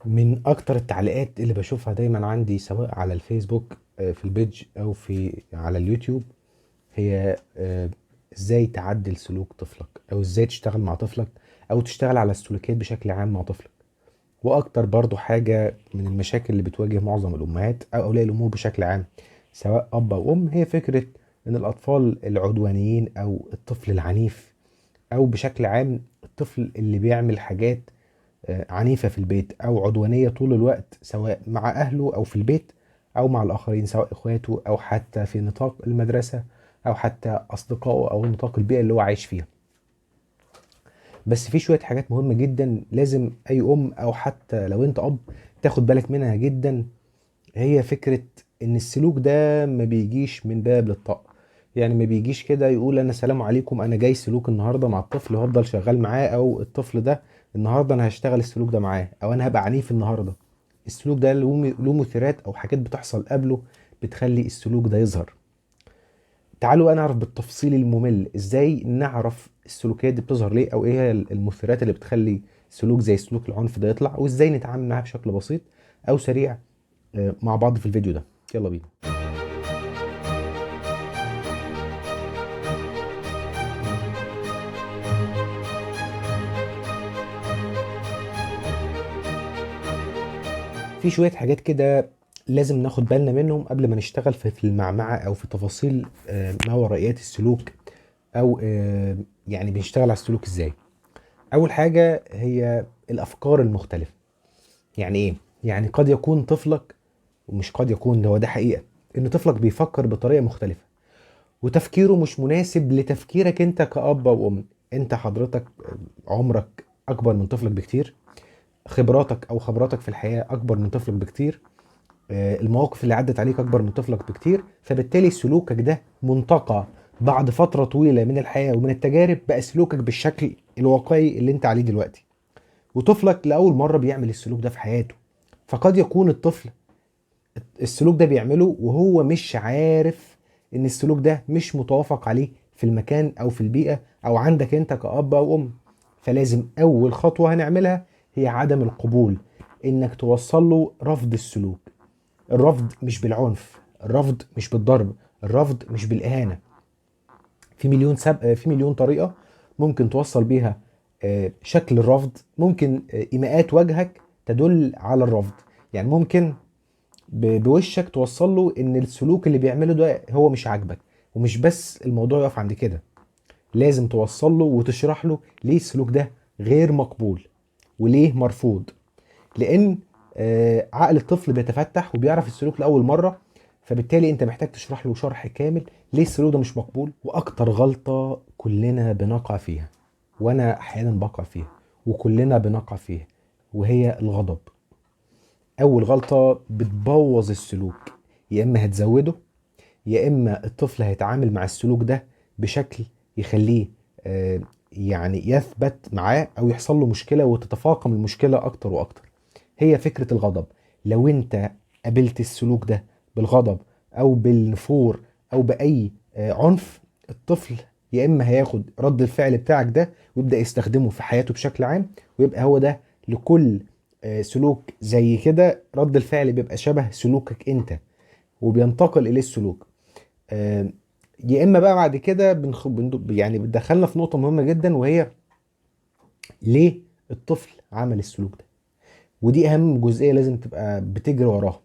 من اكتر التعليقات اللي بشوفها دايما عندي سواء على الفيسبوك في البيج او على اليوتيوب هي ازاي تعدل سلوك طفلك او ازاي تشتغل مع طفلك او تشتغل على السلوكيات بشكل عام مع طفلك. واكتر برضو حاجة من المشاكل اللي بتواجه معظم الامهات او اولياء الامور بشكل عام سواء اب او ام هي فكرة ان الاطفال العدوانيين او الطفل العنيف او بشكل عام الطفل اللي بيعمل حاجات عنيفة في البيت أو عدوانية طول الوقت سواء مع أهله أو في البيت أو مع الآخرين سواء إخواته أو حتى في نطاق المدرسة أو حتى أصدقائه أو نطاق البيئة اللي هو عايش فيها. بس في شوية حاجات مهمة جدا لازم أي أم أو حتى لو أنت أب تاخد بالك منها جدا. هي فكرة إن السلوك ده ما بيجيش من باب للطاقة، يعني ما بيجيش كده يقول أنا سلام عليكم أنا جاي سلوك النهاردة مع الطفل وهفضل شغال معاه، أو الطفل ده النهاردة أنا هشتغل السلوك ده معاه، أو أنا هبقى عنيف النهاردة. السلوك ده له مثيرات أو حاجات بتحصل قبله بتخلي السلوك ده يظهر. تعالوا بقى نعرف بالتفصيل الممل إزاي نعرف السلوكيات دي بتظهر ليه، أو إيه هي المثيرات اللي بتخلي سلوك زي سلوك العنف ده يطلع، وإزاي نتعامل معاه بشكل بسيط أو سريع مع بعض في الفيديو ده. يلا بينا. في شوية حاجات كده لازم ناخد بالنا منهم قبل ما نشتغل في المعمعة أو في تفاصيل ما ورائيات السلوك، أو يعني بنشتغل على السلوك إزاي. أول حاجة هي الأفكار المختلفة. يعني إيه؟ يعني قد يكون طفلك، ومش قد يكون، ده حقيقة، إن طفلك بيفكر بطريقة مختلفة وتفكيره مش مناسب لتفكيرك أنت كأب أو أم. أنت حضرتك عمرك أكبر من طفلك بكتير، خبراتك أو خبراتك في الحياة أكبر من طفلك بكتير، المواقف اللي عدت عليك اكبر من طفلك بكتير، فبالتالي سلوكك ده منتقى بعد فترة طويلة من الحياة ومن التجارب بقى سلوكك بالشكل الواقعي اللي انت عليه دلوقتي. وطفلك لأول مرة بيعمل السلوك ده في حياته، فقد يكون الطفل السلوك ده بيعمله وهو مش عارف ان السلوك ده مش متوافق عليه في المكان او في البيئة او عندك انت كأب او ام. فلازم اول خطوة هنعملها هي عدم القبول، انك توصل له رفض السلوك. الرفض مش بالعنف، الرفض مش بالضرب، الرفض مش بالإهانة. في مليون طريقة ممكن توصل بيها شكل الرفض. ممكن إيماءات وجهك تدل على الرفض. يعني ممكن بوشك توصل له ان السلوك اللي بيعمله ده هو مش عاجبك. ومش بس الموضوع يقف عند كده، لازم توصل له وتشرح له ليه السلوك ده غير مقبول وليه مرفوض. لان عقل الطفل بيتفتح وبيعرف السلوك لاول مره، فبالتالي انت محتاج تشرح له شرح كامل ليه السلوك ده مش مقبول. واكتر غلطه كلنا بنقع فيها، وانا احيانا بقع فيها وكلنا بنقع فيها، وهي الغضب. اول غلطه بتبوظ السلوك، يا اما هتزوده يا اما الطفل هيتعامل مع السلوك ده بشكل يخليه يعني يثبت معاه او يحصل له مشكله وتتفاقم المشكله اكتر واكتر. هي فكرة الغضب. لو انت قابلت السلوك ده بالغضب او بالنفور او باي عنف، الطفل يا اما هياخد رد الفعل بتاعك ده ويبدأ يستخدمه في حياته بشكل عام، ويبقى هو ده لكل سلوك زي كده رد الفعل بيبقى شبه سلوكك انت وبينتقل اليه السلوك. آه، يا اما بقى بعد كده يعني بتدخلنا في نقطة مهمة جدا، وهي ليه الطفل عمل السلوك ده. ودي اهم جزئيه لازم تبقى بتجري وراها.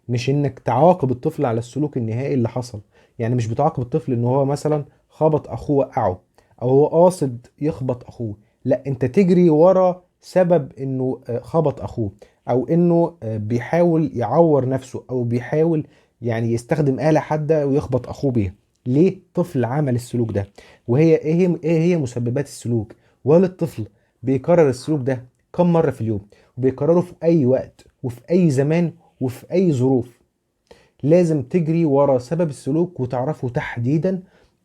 مش انك تعاقب الطفل على السلوك النهائي اللي حصل. يعني مش بتعاقب الطفل ان هو مثلا خبط اخوه وقعه او هو قاصد يخبط اخوه، لا، انت تجري ورا سبب انه خبط اخوه، او انه بيحاول يعور نفسه، او بيحاول يعني يستخدم آلة حادة ويخبط اخوه بيها. ليه طفل عمل السلوك ده؟ وهي ايه هي مسببات السلوك؟ وهل الطفل بيكرر السلوك ده كم مرة في اليوم؟ وبيكرره في اي وقت وفي اي زمان وفي اي ظروف؟ لازم تجري ورا سبب السلوك وتعرفه تحديدا،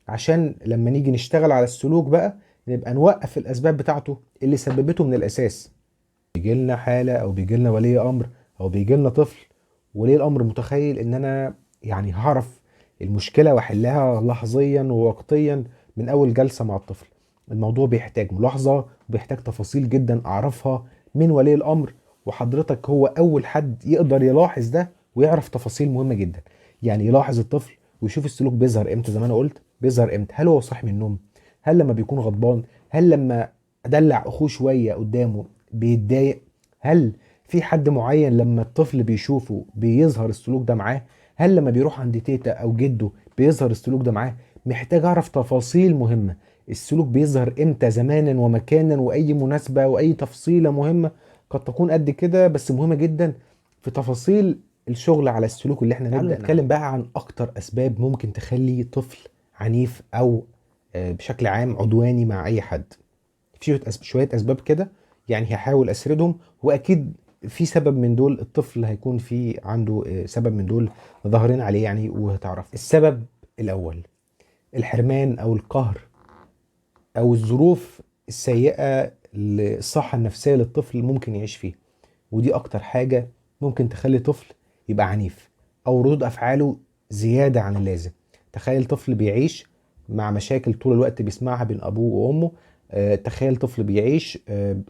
عشان لما نيجي نشتغل على السلوك بقى نبقى نوقف الاسباب بتاعته اللي سببته من الاساس. بيجي لنا حالة او بيجي لنا ولي امر او بيجي لنا طفل، ولي الامر متخيل ان انا يعني هعرف المشكلة واحلها لحظيا ووقتيا من اول جلسة مع الطفل. الموضوع بيحتاج ملاحظة وبيحتاج تفاصيل جدا اعرفها من ولي الامر، وحضرتك هو اول حد يقدر يلاحظ ده ويعرف تفاصيل مهمة جدا. يعني يلاحظ الطفل ويشوف السلوك بيظهر امتى، زي ما انا قلت بيظهر امتى. هل هو صاحي من النوم؟ هل لما بيكون غضبان؟ هل لما ادلع اخوه شوية قدامه بيتضايق؟ هل في حد معين لما الطفل بيشوفه بيظهر السلوك ده معاه؟ هل لما بيروح عند تيتا او جده بيظهر السلوك ده معاه؟ محتاج اعرف تفاصيل مهمة. السلوك بيظهر امتى زمانا ومكانا، واي مناسبة واي تفصيلة مهمة قد تكون قد كده بس مهمة جدا في تفاصيل الشغل على السلوك اللي احنا نبدأ نتكلم بقى عن اكتر اسباب ممكن تخلي طفل عنيف او بشكل عام عدواني مع اي حد. في شوية اسباب كده، يعني هحاول اسردهم، واكيد في سبب من دول الطفل هيكون في عنده سبب من دول ظاهرين عليه يعني وهتعرف. السبب الاول الحرمان او القهر او الظروف السيئة للصحة النفسية للطفل ممكن يعيش فيها، ودي اكتر حاجة ممكن تخلي طفل يبقى عنيف او ردود افعاله زيادة عن اللازم. تخيل طفل بيعيش مع مشاكل طول الوقت بيسمعها بين ابوه وامه. تخيل طفل بيعيش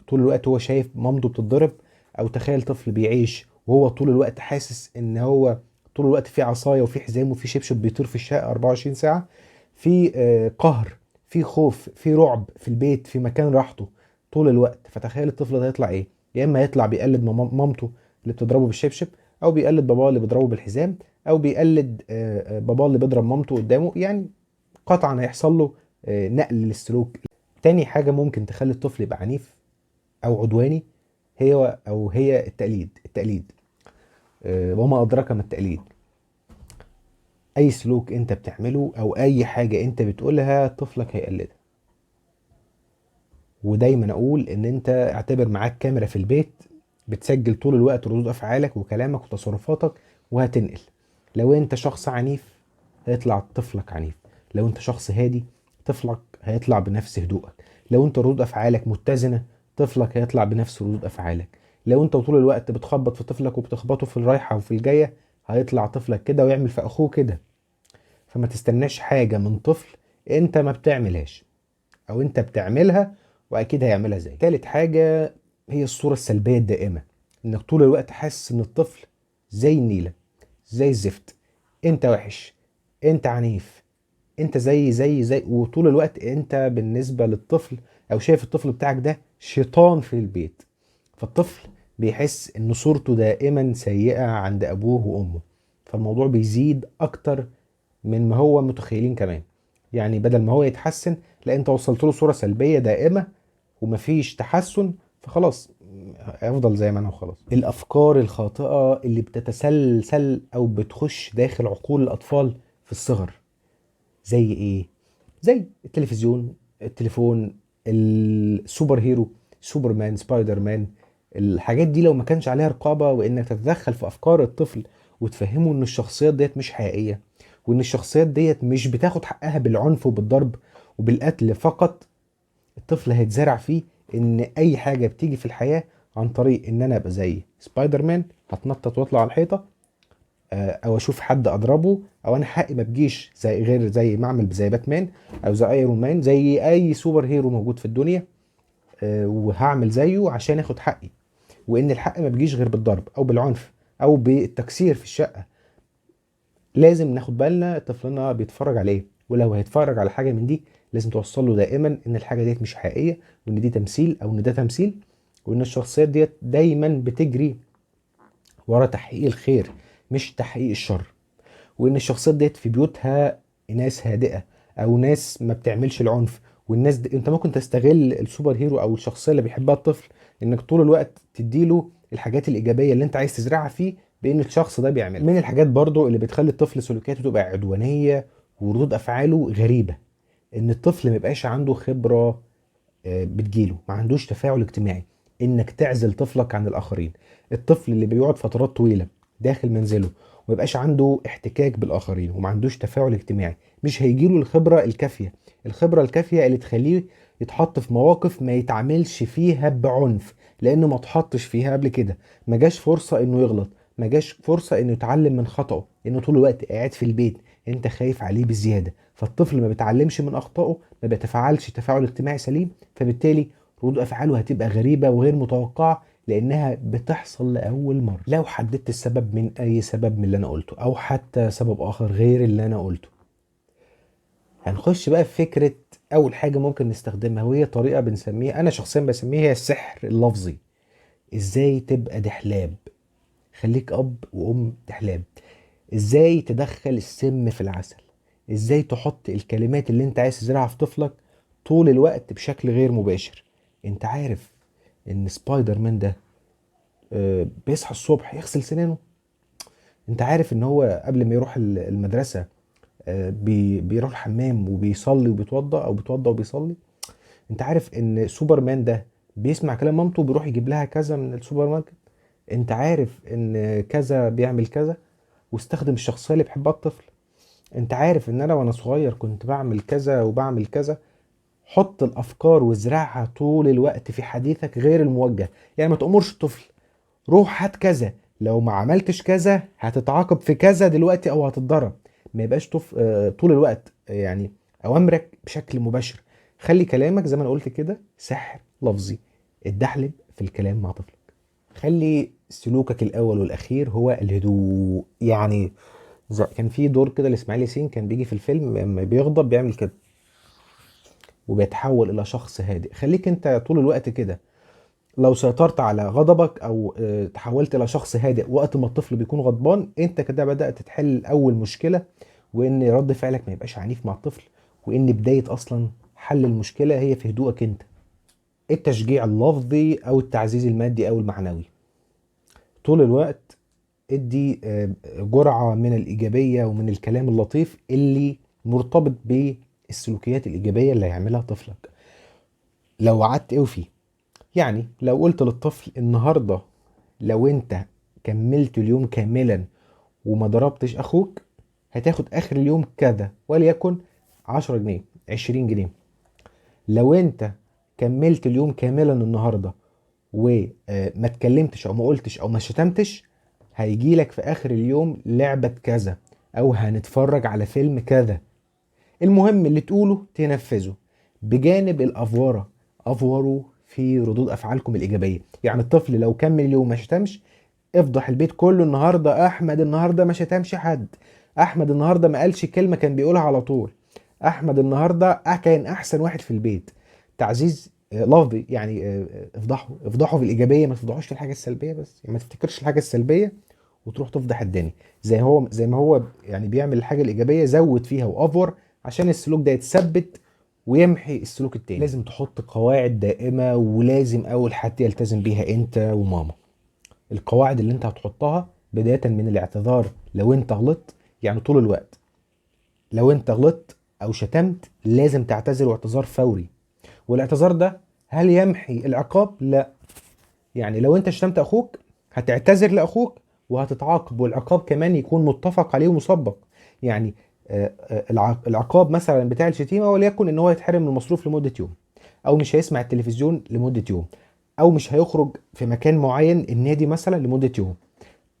طول الوقت هو شايف مامته بتتضرب، او تخيل طفل بيعيش وهو طول الوقت حاسس ان هو طول الوقت في عصاية وفي حزام وفي شبشب بيطير في الشقة 24 ساعة. في قهر، في خوف، في رعب في البيت في مكان راحته طول الوقت. فتخيل الطفل ده يطلع ايه؟ يا اما يطلع بيقلد مامته اللي بتضربه بالشبشب، او بيقلد باباه اللي بيضربه بالحزام، او بيقلد باباه اللي بيضرب مامته قدامه. يعني قطعا هيحصل له نقل للسلوك. تاني حاجة ممكن تخلي الطفل يبقى عنيف او عدواني هي التقليد. وما ادراك ما التقليد. اي سلوك انت بتعمله او اي حاجة انت بتقولها طفلك هيقلدها. ودايما اقول ان انت اعتبر معاك كاميرا في البيت بتسجل طول الوقت ردود افعالك وكلامك وتصرفاتك وهتنقل. لو انت شخص عنيف هيطلع طفلك عنيف. لو انت شخص هادي طفلك هيطلع بنفس هدوءك. لو انت ردود افعالك متزنة طفلك هيطلع بنفس ردود افعالك. لو انت طول الوقت بتخبط في طفلك وبتخبطه في الرايحة وفي الجاية هيطلع طفلك كده ويعمل في اخوه كده. فما تستناش حاجة من طفل انت ما بتعملهاش او انت بتعملها واكيد هيعملها زي. تالت حاجة هي الصورة السلبية الدائمة، انك طول الوقت حاسس ان الطفل زي النيلة، زي الزفت، انت وحش، انت عنيف، انت زي وطول الوقت انت بالنسبة للطفل او شايف الطفل بتاعك ده شيطان في البيت. فالطفل بيحس ان صورته دائما سيئة عند ابوه وامه، فالموضوع بيزيد اكتر من ما هو متخيلين كمان. يعني بدل ما هو يتحسن لا انت وصلت له صورة سلبية دائمة ومفيش تحسن، فخلاص هيفضل زي ما انا وخلاص. الافكار الخاطئة اللي بتتسلسل او بتخش داخل عقول الاطفال في الصغر زي ايه؟ زي التلفزيون، التليفون، السوبر هيرو، سوبرمان، سبايدر مان. الحاجات دي لو ما كانش عليها رقابة وانك تتدخل في افكار الطفل وتفهمه ان الشخصيات ديت مش حقيقية، وان الشخصيات ديت مش بتاخد حقها بالعنف وبالضرب وبالقتل فقط، الطفل هيتزرع فيه ان اي حاجة بتيجي في الحياة عن طريق ان انا ابقى زي سبايدر مان هتنطط واطلع على الحيطة، او اشوف حد اضربه، او انا حقي ما بجيش زي غير زي ما اعمل زي باتمان او زي ايرون مان زي اي سوبر هيرو موجود في الدنيا. وهعمل زيه عشان اخد حقي. وان الحق ما بيجيش غير بالضرب او بالعنف او بالتكسير في الشقة. لازم ناخد بالنا طفلنا بيتفرج على ايه، ولو هيتفرج على حاجة من دي لازم توصل له دائما ان الحاجة ديت مش حقيقية، وان دي تمثيل او ان ده تمثيل، وان الشخصيات ديت دايما بتجري ورا تحقيق الخير مش تحقيق الشر. وان الشخصيات ديت في بيوتها ناس هادئه او ناس ما بتعملش العنف. والناس دي انت ممكن تستغل السوبر هيرو او الشخصيه اللي بيحبها الطفل انك طول الوقت تديله الحاجات الايجابيه اللي انت عايز تزرعها فيه بان الشخص ده بيعملها. من الحاجات برضو اللي بتخلي الطفل سلوكياته تبقى عدوانيه وردود افعاله غريبه ان الطفل ما يبقاش عنده خبره بتجيله، ما عندوش تفاعل اجتماعي. انك تعزل طفلك عن الاخرين. الطفل اللي بيقعد فترات طويله داخل منزله وما يبقاش عنده احتكاك بالاخرين وما عندوش تفاعل اجتماعي مش هيجيله الخبره الكافيه. الخبره الكافيه اللي تخليه يتحط في مواقف ما يتعاملش فيها بعنف لانه ما اتحطش فيها قبل كده. ما جاش فرصه انه يغلط، ما جاش فرصه انه يتعلم من خطأه لانه طول الوقت قاعد في البيت انت خايف عليه بزياده. فالطفل ما بيتعلمش من اخطائه، ما بيتفاعلش تفاعل اجتماعي سليم، فبالتالي ردود افعاله هتبقى غريبه وغير متوقعه لانها بتحصل لاول مره. لو حددت السبب من اي سبب من اللي انا قلته او حتى سبب اخر غير اللي انا قلته، هنخش بقى في فكره اول حاجه ممكن نستخدمها، وهي طريقه بنسميها، انا شخصيا بسميها هي السحر اللفظي. ازاي تبقى دحلاب؟ خليك اب وام دحلاب. ازاي تدخل السم في العسل؟ ازاي تحط الكلمات اللي انت عايز تزرعها في طفلك طول الوقت بشكل غير مباشر؟ انت عارف ان سبايدر مان ده بيصحى الصبح يغسل سنانه؟ انت عارف ان هو قبل ما يروح المدرسة بيروح الحمام وبيصلي وبيتوضى، او بيتوضى وبيصلي؟ انت عارف ان سوبرمان ده بيسمع كلام مامته وبيروح يجيب لها كذا من السوبر ماركت؟ انت عارف ان كذا بيعمل كذا، واستخدم الشخصية اللي بيحبها الطفل. انت عارف ان انا وانا صغير كنت بعمل كذا وبعمل كذا. حط الافكار وازرعها طول الوقت في حديثك غير الموجه. يعني ما تأمرش الطفل روح هات كذا، لو ما عملتش كذا هتتعاقب في كذا دلوقتي او هتتضرب. ما يبقاش طول الوقت يعني اوامرك بشكل مباشر. خلي كلامك زي ما انا قلت كده سحر لفظي. اتدحلب في الكلام مع طفلك. خلي سلوكك الاول والاخير هو الهدوء. يعني كان في دور كده لاسماعيل ياسين كان بيجي في الفيلم لما بيغضب بيعمل كده وبيتحول الى شخص هادئ. خليك انت طول الوقت كده. لو سيطرت على غضبك او تحولت الى شخص هادئ وقت ما الطفل بيكون غضبان، انت كده بدأت تحل اول مشكلة، وان رد فعلك ما يبقاش عنيف مع الطفل، وان بداية اصلا حل المشكلة هي في هدوءك انت. التشجيع اللفظي او التعزيز المادي او المعنوي. طول الوقت ادي جرعة من الإيجابية ومن الكلام اللطيف اللي مرتبط بالسلوكيات الإيجابية اللي هيعملها طفلك. لو وعدت اوفي. يعني لو قلت للطفل النهاردة لو انت كملت اليوم كاملا وما ضربتش أخوك هتاخد آخر اليوم كذا، وليكن 10 جنيه 20 جنيه. لو انت كملت اليوم كاملا النهاردة وما اتكلمتش او ما قلتش او ما شتمتش، هيجي لك في اخر اليوم لعبة كذا، او هنتفرج على فيلم كذا. المهم اللي تقوله تنفذه بجانب الافوره. افوروا في ردود افعالكم الايجابيه. يعني الطفل لو كمل اليوم ما شتمش، افضح البيت كله النهارده احمد النهارده ما شتمش حد، احمد النهارده ما قالش كلمه كان بيقولها على طول، احمد النهارده كان احسن واحد في البيت. تعزيز لفظي. يعني افضحوا في الايجابيه، ما تفضحوش في الحاجه السلبيه بس. يعني ما تفتكرش الحاجه السلبيه وتروح تفضح الدنيا. زي ما هو يعني بيعمل الحاجه الايجابيه زود فيها وافور عشان السلوك ده يتثبت ويمحي السلوك التاني. لازم تحط قواعد دائمه، ولازم اول حد يلتزم بيها انت وماما. القواعد اللي انت هتحطها بدايه من الاعتذار لو انت غلطت. يعني طول الوقت لو انت غلطت او شتمت لازم تعتذر، واعتذار فوري. والاعتذار ده هل يمحي العقاب؟ لا. يعني لو انت شتمت اخوك هتعتذر لاخوك وهتتعاقب، والعقاب كمان يكون متفق عليه ومسبق. يعني العقاب مثلا بتاع الشتيمه وليكن ان هو يتحرم من المصروف لمده يوم، او مش هيسمع التلفزيون لمده يوم، او مش هيخرج في مكان معين النادي مثلا لمده يوم،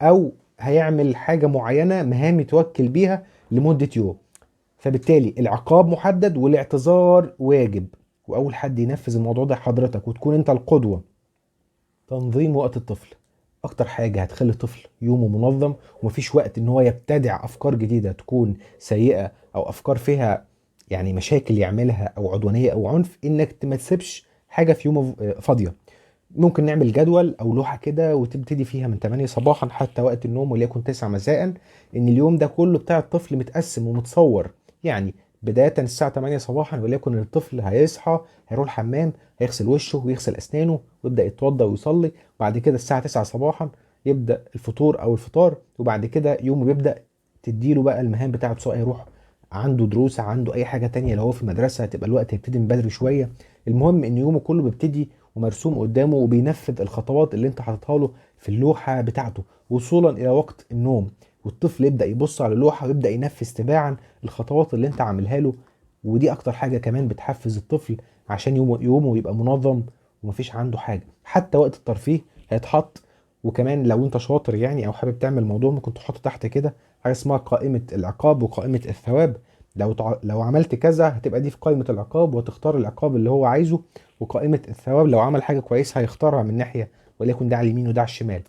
او هيعمل حاجه معينه مهام يتوكل بيها لمده يوم. فبالتالي العقاب محدد والاعتذار واجب، واول حد ينفذ الموضوع ده حضرتك وتكون انت القدوه. تنظيم وقت الطفل. اكتر حاجة هتخلي الطفل يومه منظم ومفيش وقت ان هو يبتدع افكار جديدة تكون سيئة او افكار فيها يعني مشاكل يعملها او عدوانية او عنف، انك ما تسيبش حاجة في يومه فاضية. ممكن نعمل جدول او لوحة كده وتبتدي فيها من 8 صباحا حتى وقت النوم وليكن 9 مساء، ان اليوم ده كله بتاع الطفل متقسم ومتصور. يعني بداية الساعة 8 صباحا وليكن الطفل هيصحى، هيروح الحمام، هيغسل وشه ويغسل اسنانه ويبدأ يتوضى ويصلي. بعد كده الساعة 9 صباحا يبدأ الفطور او الفطار، وبعد كده يومه بيبدأ تديله بقى المهام بتاعته، سواء يروح عنده دروس عنده اي حاجة تانية. لو هو في مدرسة هتبقى الوقت هيبتدي من بدري شوية. المهم ان يومه كله بيبتدي ومرسوم قدامه وبينفذ الخطوات اللي انت حاططها له في اللوحة بتاعته وصولا الى وقت النوم. والطفل يبدأ يبص على اللوحة ويبدأ ينفذ تباعا الخطوات اللي انت عاملها له. ودي اكتر حاجة كمان بتحفز الطفل عشان يومه يبقى منظم ومفيش عنده حاجة. حتى وقت الترفيه هيتحط. وكمان لو انت شاطر يعني او حابب تعمل موضوع ممكن تحط تحت كده حاجة اسمها قائمة العقاب وقائمة الثواب. لو عملت كذا هتبقى دي في قائمة العقاب وتختار العقاب اللي هو عايزه، وقائمة الثواب لو عمل حاجة كويسة هيختارها من ناحية وليكن ده على اليمين وده على الشمال.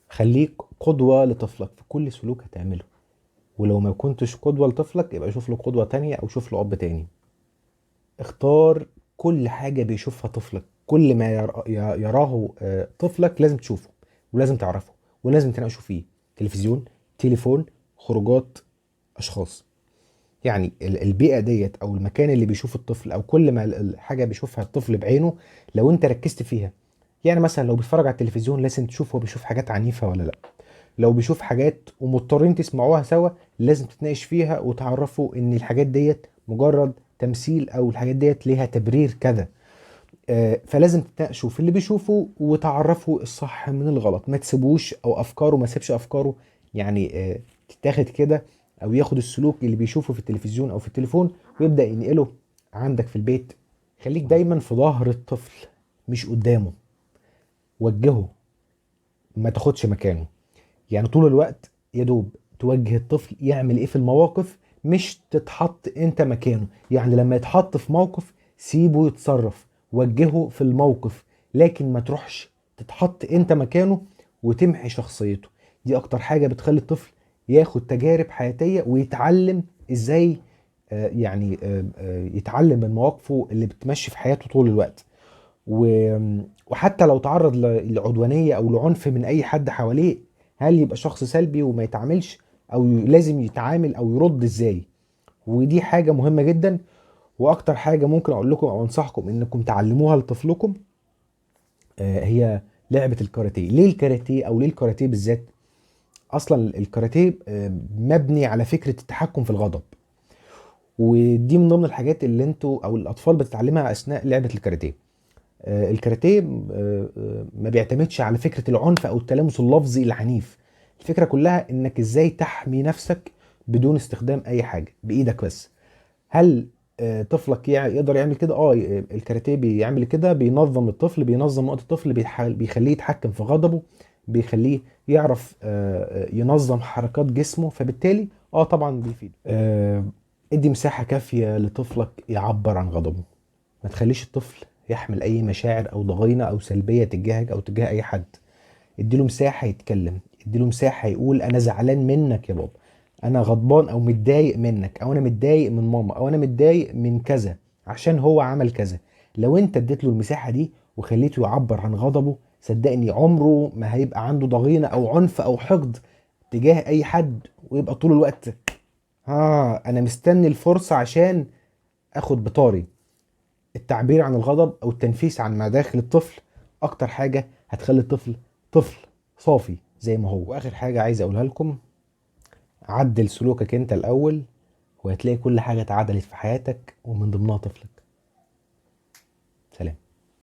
خليك قدوة لطفلك في كل سلوك هتعمله، ولو ما كنتش قدوة لطفلك يبقى شوف له قدوة تانية او شوف له اب تاني. اختار كل حاجة بيشوفها طفلك، كل ما يراه طفلك لازم تشوفه ولازم تعرفه ولازم تناقشوا فيه. تلفزيون، تليفون، خروجات، اشخاص. يعني البيئة ديت او المكان اللي بيشوف الطفل او كل ما الحاجة بيشوفها الطفل بعينه لو انت ركزت فيها. يعني مثلا لو بيتفرج على التلفزيون لازم تشوف هو بيشوف حاجات عنيفة ولا لا. لو بيشوف حاجات ومضطرين تسمعوها سوا لازم تتناقش فيها وتعرفوا ان الحاجات ديت مجرد تمثيل او الحاجات ديت ليها تبرير كذا. فلازم تتناقشوا في اللي بيشوفه وتعرفوا الصح من الغلط، ما تسيبوش او افكاره ما سيبش افكاره يعني تتاخد كده، او ياخد السلوك اللي بيشوفه في التلفزيون او في التليفون ويبدأ ينقله عندك في البيت. خليك دايما في ظهر الطفل مش قدامه، وجهه ما تاخدش مكانه. يعني طول الوقت يا دوب توجه الطفل يعمل ايه في المواقف، مش تتحط انت مكانه. يعني لما يتحط في موقف سيبه يتصرف، وجهه في الموقف، لكن ما تروحش تتحط انت مكانه وتمحي شخصيته. دي اكتر حاجة بتخلي الطفل ياخد تجارب حياتية ويتعلم ازاي يتعلم من مواقفه اللي بتمشي في حياته طول الوقت. وحتى لو تعرض لعدوانية او لعنف من اي حد حواليه، هل يبقى شخص سلبي وما يتعاملش، او لازم يتعامل او يرد ازاي؟ ودي حاجة مهمة جدا. واكتر حاجة ممكن اقول لكم او انصحكم انكم تعلموها لطفلكم هي لعبة الكاراتيه. ليه الكاراتيه او ليه الكاراتيه بالذات؟ اصلا الكاراتيه مبني على فكرة التحكم في الغضب، ودي من ضمن الحاجات اللي انتوا او الاطفال بتتعلمها اثناء لعبة الكاراتيه. الكاراتيه ما بيعتمدش على فكرة العنف او التلامس اللفظي العنيف. الفكرة كلها انك ازاي تحمي نفسك بدون استخدام اي حاجة بايدك بس. هل طفلك يقدر يعمل كده؟ الكاراتيه بيعمل كده، بينظم الطفل، بينظم وقت الطفل، بيخليه يتحكم في غضبه، بيخليه يعرف ينظم حركات جسمه، فبالتالي طبعا بيفيد. ادي مساحة كافية لطفلك يعبر عن غضبه. ما تخليش الطفل يحمل اي مشاعر او ضغينة او سلبية تجاهك او تجاه اي حد. اديله مساحة يتكلم، اديله مساحة يقول انا زعلان منك يا بابا، انا غضبان او متضايق منك، او انا متضايق من ماما، او انا متضايق من كذا عشان هو عمل كذا. لو انت اديت له المساحة دي وخليته يعبر عن غضبه، صدقني عمره ما هيبقى عنده ضغينة او عنف او حقد تجاه اي حد، ويبقى طول الوقت انا مستني الفرصة عشان اخد بطاري. التعبير عن الغضب او التنفيس عن ما داخل الطفل اكتر حاجة هتخلي الطفل طفل صافي زي ما هو. واخر حاجة عايز اقولها لكم، عدل سلوكك انت الاول وهتلاقي كل حاجة اتعدلت في حياتك ومن ضمنها طفلك.